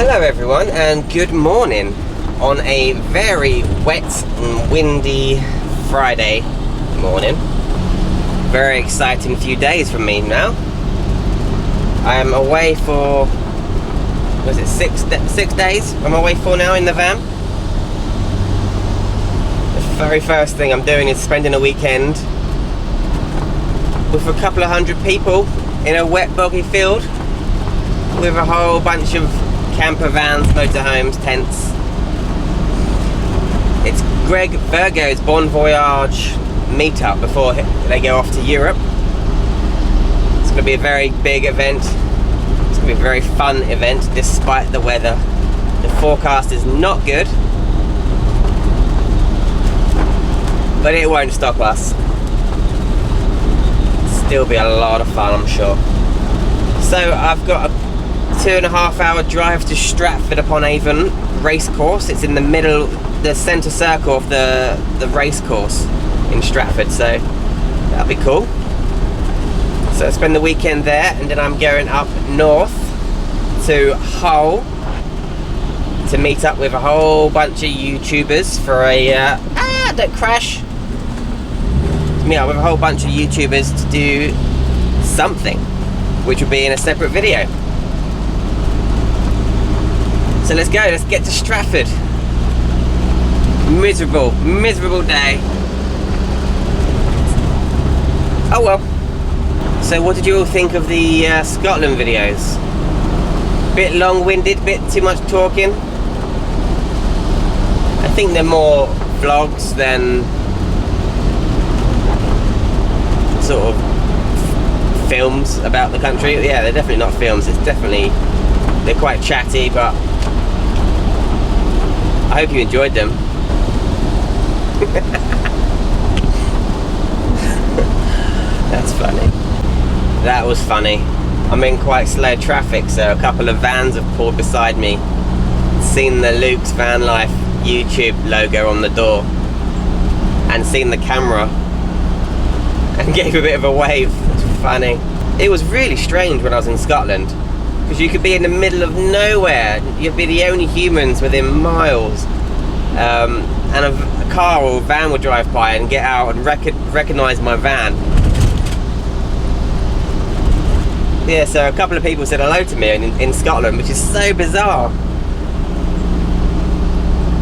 Hello everyone and good morning on a very wet and windy Friday morning. Very exciting few days for me now. I am away for, was it six days I'm away for now in the van. The very first thing I'm doing is spending a weekend with a couple of hundred people in a wet boggy field with a whole bunch of camper vans, motorhomes, tents. It's Virgoe's Voyage meetup before they go off to Europe. It's going to be a very big event. It's going to be a very fun event despite the weather. The forecast is not good, but it won't stop us. It'll still be a lot of fun, I'm sure. So I've got a 2.5 hour drive to Stratford upon Avon racecourse. It's in the middle, the centre circle of the racecourse in Stratford, so that'll be cool. So I spend the weekend there, and then I'm going up north to Hull to meet up with a whole bunch of YouTubers for a don't crash. To meet up with a whole bunch of YouTubers to do something, which will be in a separate video. So let's go, let's get to Stratford. Miserable day. Oh well. So what did you all think of the Scotland videos? Bit long-winded, bit too much talking. I think they're more vlogs than sort of films about the country. Yeah, they're definitely not films. It's definitely, they're quite chatty, but I hope you enjoyed them. That's funny. That was funny. I'm in quite slow traffic, so a couple of vans have pulled beside me, seen the Luke's Van Life YouTube logo on the door, and seen the camera, and gave a bit of a wave. It's funny. It was really strange when I was in Scotland, because you could be in the middle of nowhere, you'd be the only humans within miles, and a car or a van would drive by and get out and recognise my van. Yeah, so a couple of people said hello to me in Scotland, which is so bizarre,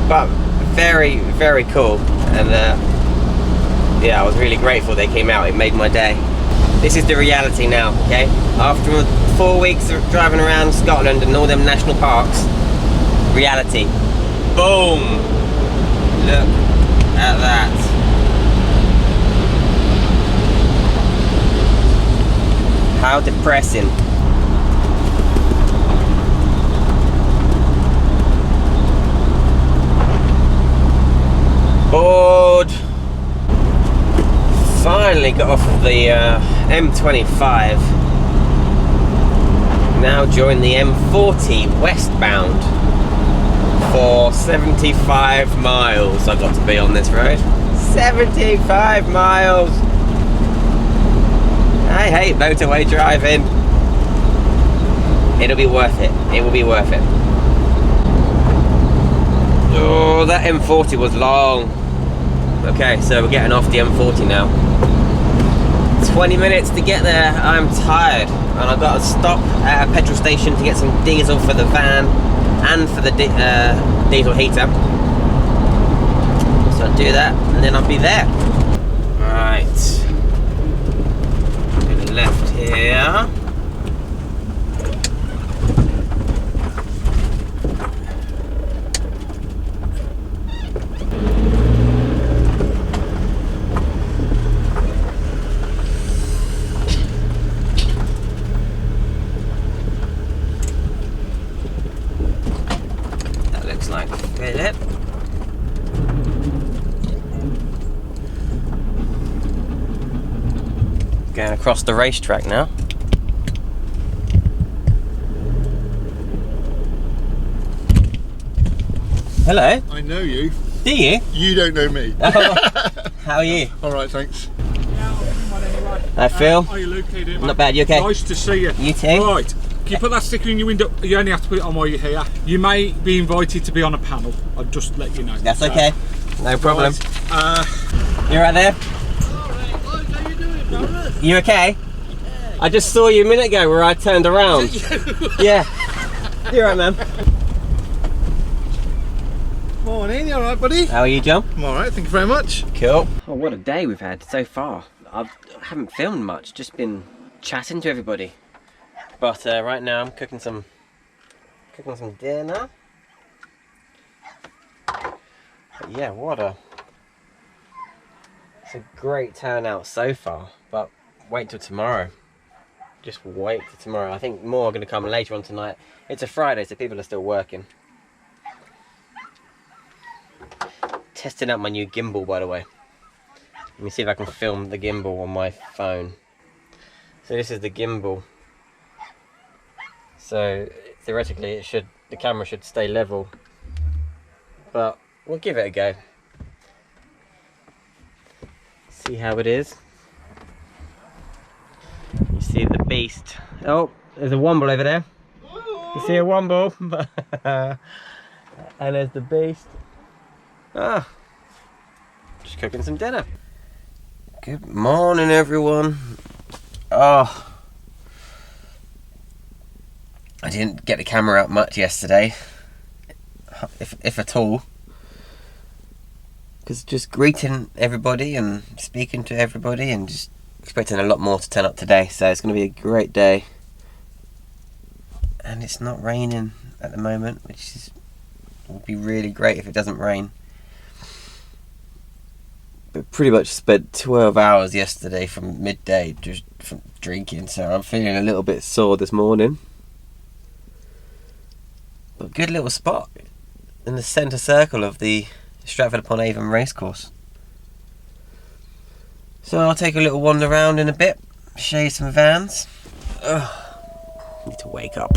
but very, very cool. And yeah, I was really grateful they came out. It made my day. This is the reality now, okay? After 4 weeks of driving around Scotland and all them national parks, reality. Boom! Look at that. How depressing. Bored. Finally got off of the M25. Now join the M40 westbound for 75 miles. I've got to be on this road. 75 miles. I hate motorway driving. It'll be worth it. It will be worth it. Oh, that M40 was long. Okay, so we're getting off the M40 now. 20 minutes to get there. I'm tired, and I've got to stop at a petrol station to get some diesel for the van and for the diesel heater. So I'll do that, and then I'll be there. Right. To the left here. Like Phillip. Going across the racetrack now. Hello. I know you. Do you? You don't know me. How are you? All right, thanks. Hi Phil. Are you located? Not bad, you okay? Nice to see you. You too? Right, you put that sticker in your window, you only have to put it on while you're here. You may be invited to be on a panel. I'll just let you know. That's okay. No problem. Right, you right there? Alright, look, how you doing, brother? You okay? Yeah. I just saw you a minute ago where I turned around. Yeah. You right, man? Morning, you alright, buddy? How are you, John? I'm alright, thank you very much. Cool. Oh, what a day we've had so far. I haven't filmed much, just been chatting to everybody. But right now I'm cooking some dinner. But yeah, it's a great turnout so far. But wait till tomorrow. Just wait till tomorrow. I think more are going to come later on tonight. It's a Friday, so people are still working. Testing out my new gimbal, by the way. Let me see if I can film the gimbal on my phone. So this is the gimbal. So theoretically the camera should stay level. But we'll give it a go. See how it is. You see the beast. Oh, there's a womble over there. You see a womble? And there's the beast. Ah, just cooking some dinner. Good morning, everyone. Oh, I didn't get the camera out much yesterday, if at all, because just greeting everybody and speaking to everybody and just expecting a lot more to turn up today. So it's going to be a great day, and it's not raining at the moment, which would be really great if it doesn't rain. But pretty much spent 12 hours yesterday from midday just from drinking, so I'm feeling a little bit sore this morning. But good little spot in the centre circle of the Stratford-upon-Avon racecourse. So I'll take a little wander around in a bit, show you some vans. Ugh, need to wake up.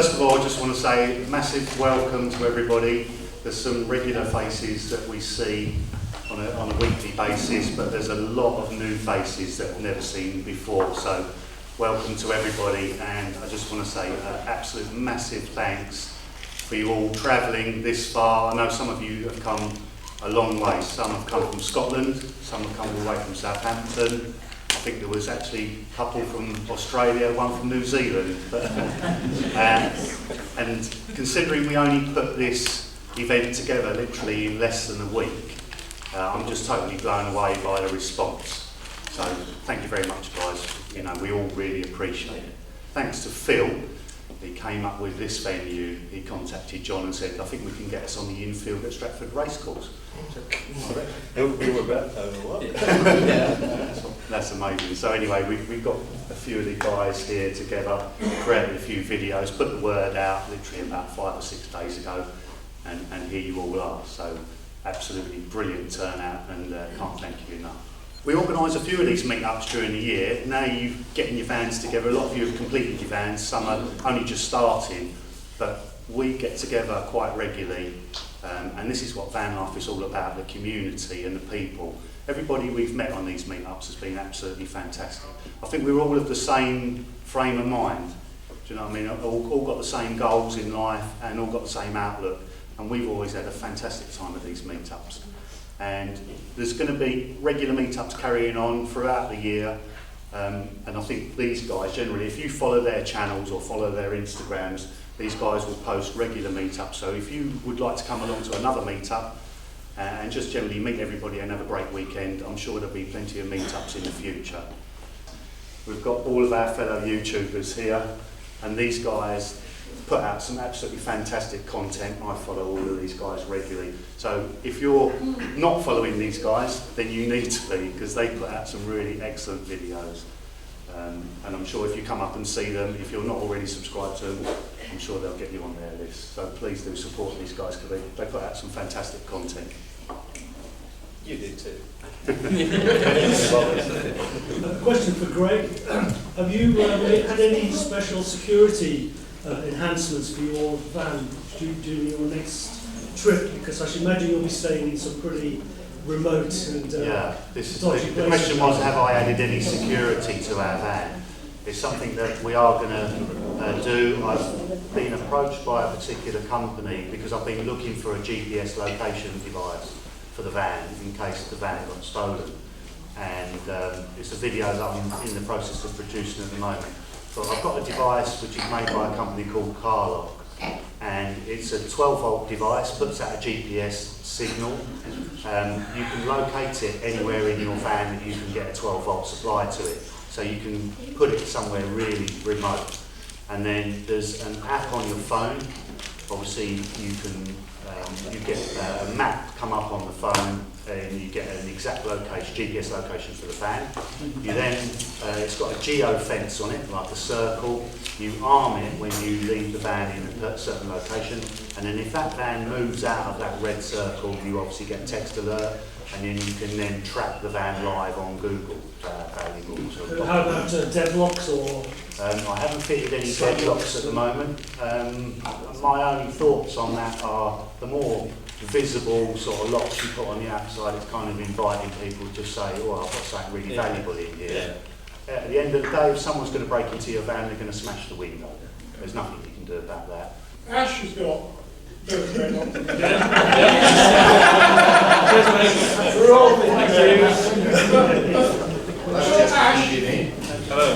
First of all, I just want to say a massive welcome to everybody. There's some regular faces that we see on a weekly basis, but there's a lot of new faces that we've never seen before. So welcome to everybody, and I just want to say absolute massive thanks for you all travelling this far. I know some of you have come a long way. Some have come from Scotland, some have come all the way from Southampton. I think there was actually a couple from Australia, one from New Zealand. And considering we only put this event together literally in less than a week, I'm just totally blown away by the response. So thank you very much, guys. You know, we all really appreciate it. Thanks to Phil, he came up with this venue. He contacted John and said, I think we can get us on the infield at Stratford Racecourse. That's amazing. So anyway, we've got a few of the guys here together, created a few videos, put the word out literally about 5 or 6 days ago, and here you all are. So absolutely brilliant turnout, and can't thank you enough. We organise a few of these meetups during the year. Now you're getting your vans together. A lot of you have completed your vans, some are only just starting, but we get together quite regularly, and this is what van life is all about, the community and the people. Everybody we've met on these meetups has been absolutely fantastic. I think we're all of the same frame of mind. Do you know what I mean? All got the same goals in life and all got the same outlook, and we've always had a fantastic time at these meetups. And there's going to be regular meetups carrying on throughout the year, and I think these guys generally, if you follow their channels or follow their Instagrams, these guys will post regular meetups. So if you would like to come along to another meetup and just generally meet everybody and have a great weekend, I'm sure there'll be plenty of meetups in the future. We've got all of our fellow YouTubers here, and these guys put out some absolutely fantastic content. I follow all of these guys regularly. So if you're not following these guys, then you need to be, because they put out some really excellent videos. And I'm sure if you come up and see them, if you're not already subscribed to them, I'm sure they'll get you on their list. So please do support these guys, because they put out some fantastic content. You did too. A question for Greg. Have you had any special security enhancements for your van during your next trip? Because I should imagine you'll be staying in some pretty remote and the question was, have I added any security to our van? It's something that we are going to do. I've been approached by a particular company because I've been looking for a GPS location device for the van in case the van got stolen, and it's a video that I'm in the process of producing at the moment. But I've got a device which is made by a company called Carlock, and it's a 12-volt device, puts out a GPS signal. You can locate it anywhere in your van that you can get a 12-volt supply to it, so you can put it somewhere really remote. And then there's an app on your phone. Obviously you can you get a map come up on the phone, and you get an exact location, GPS location for the van. You then, it's got a geo fence on it, like a circle. You arm it when you leave the van in a certain location, and then if that van moves out of that red circle, you obviously get a text alert, and then you can then track the van live on Google. How about deadlocks or? I haven't fitted any deadlocks at the moment. My only thoughts on that are the more visible sort of locks you put on the outside, it's kind of inviting people to say, oh, I've got something really valuable in here. Yeah. At the end of the day, if someone's going to break into your van, they're going to smash the window. There's nothing you can do about that. Ash has got very long. We're all thank you. Ash. Hello.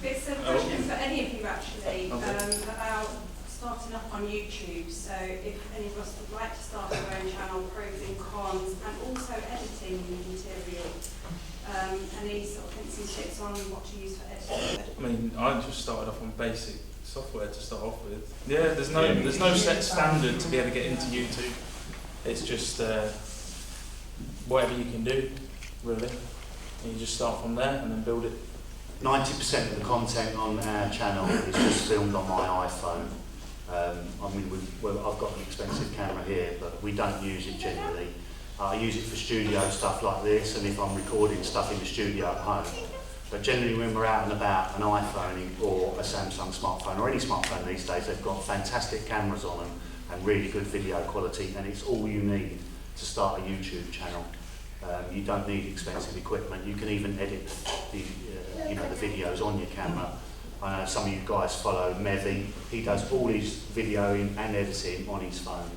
It's a question for any of you actually, about starting up on YouTube. So if any of us would like to start our own channel, pros and cons, and also editing material. Any sort of hints and tips on what to use for editing? I mean, I just started off on basic software to start off with. Yeah, there's no set standard to be able to get into YouTube. It's just whatever you can do, really. And you just start from there and then build it. 90% of the content on our channel is just filmed on my iPhone. I mean, I've got an expensive camera here, but we don't use it generally. I use it for studio stuff like this, and if I'm recording stuff in the studio at home, But generally when we're out and about, an iPhone or a Samsung smartphone or any smartphone these days, they've got fantastic cameras on them and really good video quality, and it's all you need to start a YouTube channel. You don't need expensive equipment. You can even edit the videos on your camera. I know some of you guys follow Mevy. He does all his videoing and editing on his phone.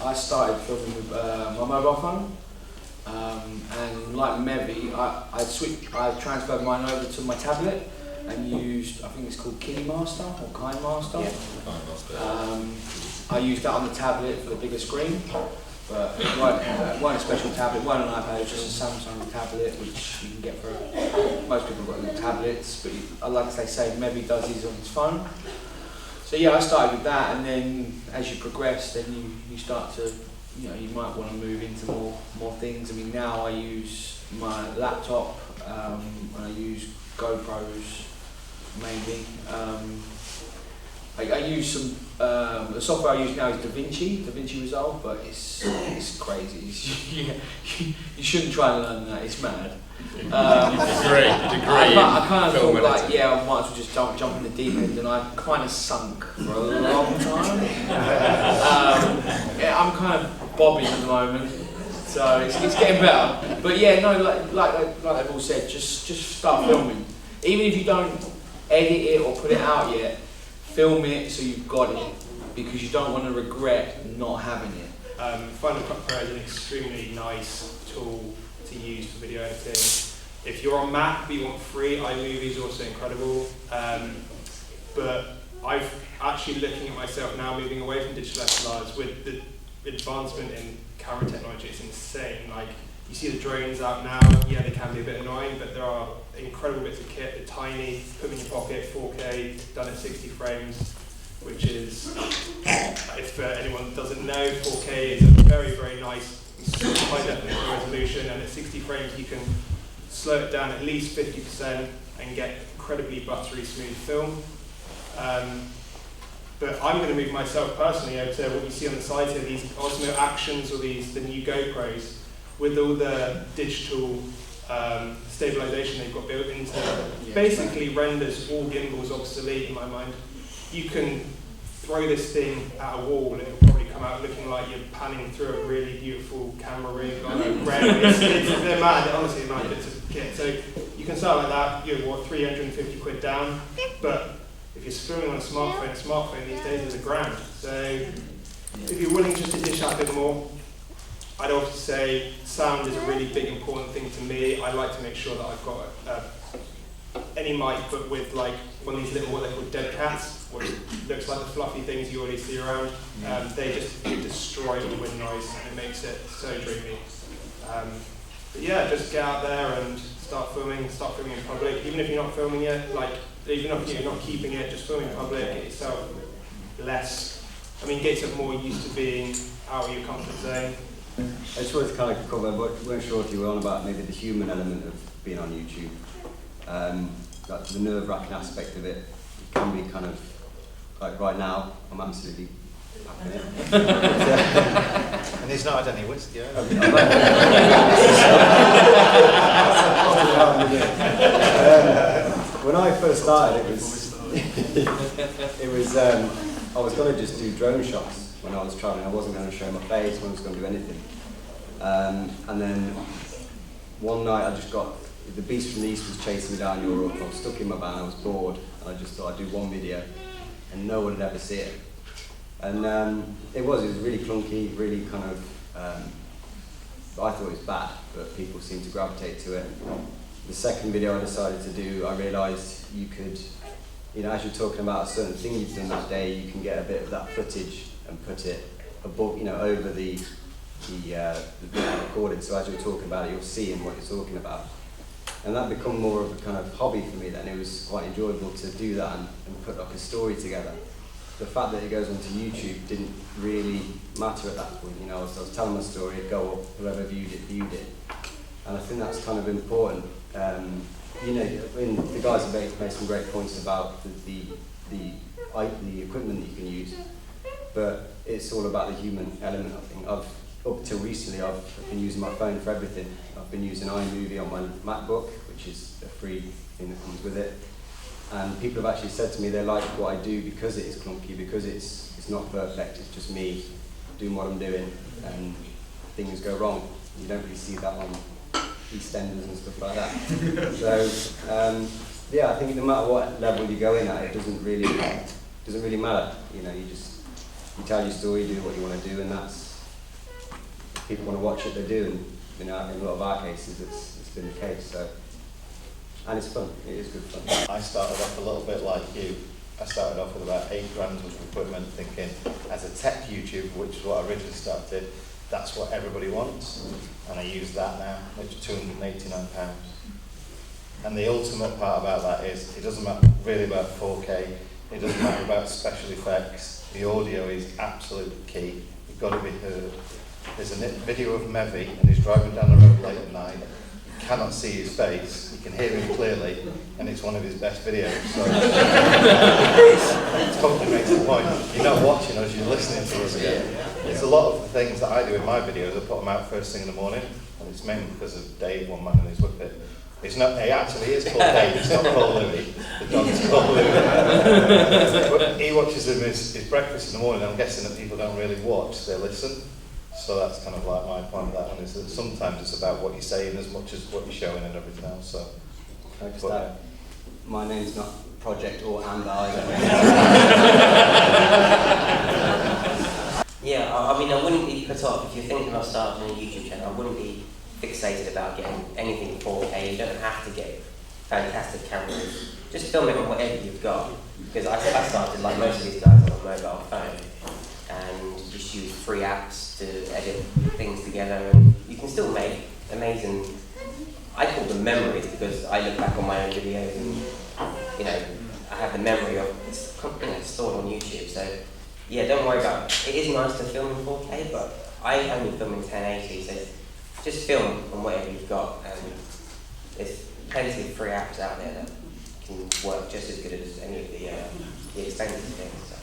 I started filming with my mobile phone, and like Mevy, I transferred mine over to my tablet and used, I think it's called KineMaster or KineMaster. I used that on the tablet for the bigger screen, but it wasn't a special tablet, it wasn't an iPad, it was just a Samsung tablet, which you can get for, most people have got little tablets, but like they say, Mevy does these on his phone. So yeah, I started with that, and then as you progress, then you start to, you might want to move into more things. I mean, now I use my laptop, and I use GoPros mainly. I use some, the software I use now is DaVinci Resolve, but it's crazy. You shouldn't try and learn that, it's mad. I kind of thought like, I might as well just jump in the deep end, and I kind of sunk for a long time. I'm kind of bobbing at the moment, so it's getting better. But yeah, no, like they've all said, just start filming. Even if you don't edit it or put it out yet, film it so you've got it, because you don't want to regret not having it. Final Cut Pro is an extremely nice tool to use for video editing. If you're on Mac but you want free, iMovie is also incredible. But I've actually looking at myself now moving away from digital SLRs with the advancement in camera technology. It's insane. Like, you see the drones out now, yeah, they can be a bit annoying, but there are incredible bits of kit. They're tiny, put them in your pocket, 4K, done at 60 frames, which is, if anyone doesn't know, 4K is a very, very nice high definition resolution, and at 60 frames you can slow it down at least 50% and get incredibly buttery smooth film. But I'm going to move myself personally over to what you see on the side here, these Osmo Actions, or the new GoPros, with all the digital stabilization they've got built into it. Basically renders all gimbals obsolete in my mind. You can throw this thing at a wall and it'll probably come out looking like you're panning through a really beautiful camera rig on a railway. They're mad, honestly, they're mad bits of kit. So you can start like that, you're what, 350 quid down, but if you're filming on a smartphone these days is £1,000. So if you're willing just to dish out a bit more, I'd also say sound is a really big important thing to me. I like to make sure that I've got any mic, but with like one of these little, what they call dead cats, which looks like the fluffy things you already see around. They just destroy all the wind noise, and it makes it so dreamy. But yeah, just get out there and start filming in public. Even if you're not filming it, even if you're not keeping it, just filming in public, get yourself get yourself more used to being out of your comfort zone. I just wanted to kind of cover, but weren't sure if you were on about maybe the human element of being on YouTube. Like the nerve-wracking aspect of it can be kind of, like right now, I'm absolutely packing it. And he's not had any whiskey, when I first started, I was going to just do drone shots when I was travelling. I wasn't going to show my face, I wasn't going to do anything. And then one night I just got, the Beast from the East was chasing me down Europe. I was stuck in my van, I was bored, and I just thought I'd do one video and no one would ever see it. And it was really clunky, really kind of, I thought it was bad, but people seemed to gravitate to it. The second video I decided to do, I realised you could, as you're talking about a certain thing you've done that day, you can get a bit of that footage and put it above, over the bit recorded. So as you're talking about it, you're seeing what you're talking about. And that became more of a kind of hobby for me then. It was quite enjoyable to do that and put like a story together. The fact that it goes onto YouTube didn't really matter at that point. I was telling my story, it'd go up, whoever viewed it. And I think that's kind of important. The guys have made some great points about the equipment that you can use, but it's all about the human element, I think. Up till recently, I've been using my phone for everything. I've been using iMovie on my MacBook, which is a free thing that comes with it. And people have actually said to me they like what I do because it is clunky, because it's not perfect, it's just me doing what I'm doing, and things go wrong. You don't really see that on EastEnders and stuff like that. So, yeah, I think no matter what level you go in at, it doesn't really matter. You know, you tell your story, do what you want to do, and that's, if people want to watch it, they do. And you know, in a lot of our cases, it's been the case. So, and it's fun. It is good fun. I started off a little bit like you. I started off with about £8 worth of equipment, thinking as a tech YouTuber, which is what I originally started, that's what everybody wants, and I use that now, which is £289. And the ultimate part about that is, it doesn't matter really about 4K, it doesn't matter about special effects, the audio is absolutely key, you've got to be heard. There's a video of Mevy, and he's driving down the road late at night, you cannot see his face, you can hear him clearly, and it's one of his best videos. So it totally makes the point. You're not watching us, you're listening to us again. It's a lot of the things that I do in my videos, I put them out first thing in the morning, and it's mainly because of Dave, one man and his whippet. It's not, he actually is called Dave, it's not called Louis, the dog is called Louis. But he watches him his breakfast in the morning, I'm guessing that people don't really watch, they listen. So that's kind of like my point of that one, is that sometimes it's about what you're saying as much as what you're showing and everything else. So, my name's not Project or and either. Yeah, I mean, I wouldn't be put off if you're thinking of starting a YouTube channel. I wouldn't be fixated about getting anything 4K. You don't have to get fantastic cameras. Just film it on whatever you've got. Because I started, like most of these guys, on a mobile phone, and just use free apps to edit things together, and you can still make amazing, I call them memories, because I look back on my own videos and, you know, I have the memory of it's stored on YouTube. So yeah, don't worry about it. It is nice to film in 4K, but I only film in 1080, so just film on whatever you've got, and there's plenty of free apps out there that can work just as good as any of the expensive things. So.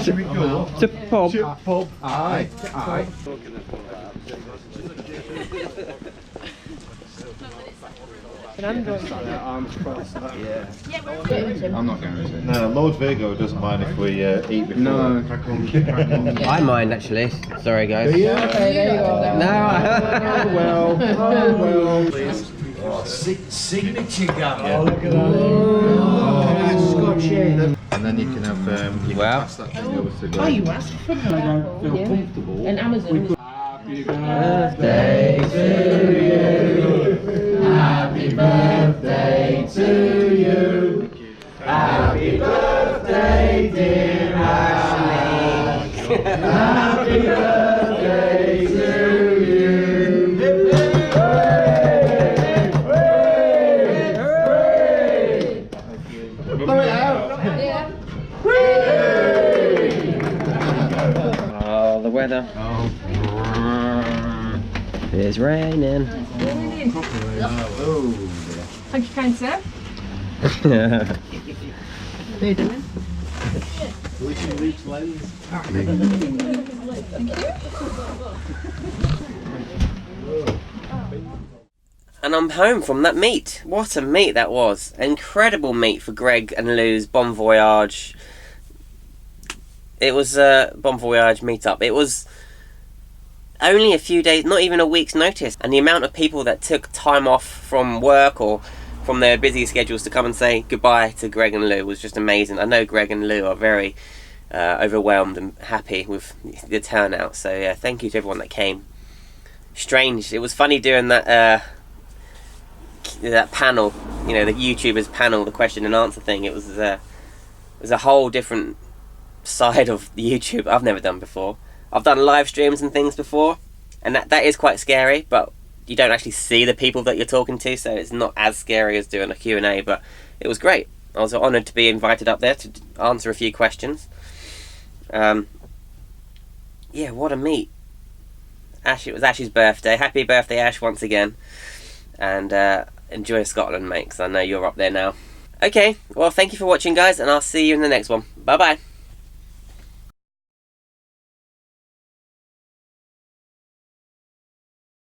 Should we go? To pub. Pub. Aye. Aye. Arms crossed. Yeah. I'm not going to. No, Lord Virgo doesn't mind if we eat before. No. Crack on. I mind actually. Sorry guys. Okay, there you go. No. well. Please. Oh, signature gum. Oh, look at that. Scotch ale. And then you can have, you can pass that thing over to Greg. Oh, you asked for that. I don't feel comfortable. And Amazon. Happy birthday to you. Happy birthday to you. Happy birthday, dear Ashley. Happy birthday to you. Hooray! Hooray! Hooray! Blow it out. Yeah. Oh, the weather. It's raining. Thank you, kind sir. And I'm home from that meet. What a meet that was. Incredible meet for Greg and Lou's Bon Voyage. It was a Bon Voyage meetup. It was only a few days, not even a week's notice. And the amount of people that took time off from work or from their busy schedules to come and say goodbye to Greg and Lou was just amazing. I know Greg and Lou are very overwhelmed and happy with the turnout. So yeah, thank you to everyone that came. Strange. It was funny doing that that panel, you know, the YouTubers panel, the question and answer thing. It was a whole different side of YouTube I've never done before. I've done live streams and things before, and that is quite scary, but you don't actually see the people that you're talking to, so it's not as scary as doing a Q&A, but it was great. I was honoured to be invited up there to answer a few questions. Yeah, what a meet. Ash, it was Ash's birthday. Happy birthday, Ash, once again. And enjoy Scotland, mate, because I know you're up there now. Okay, well, thank you for watching, guys, and I'll see you in the next one. Bye-bye.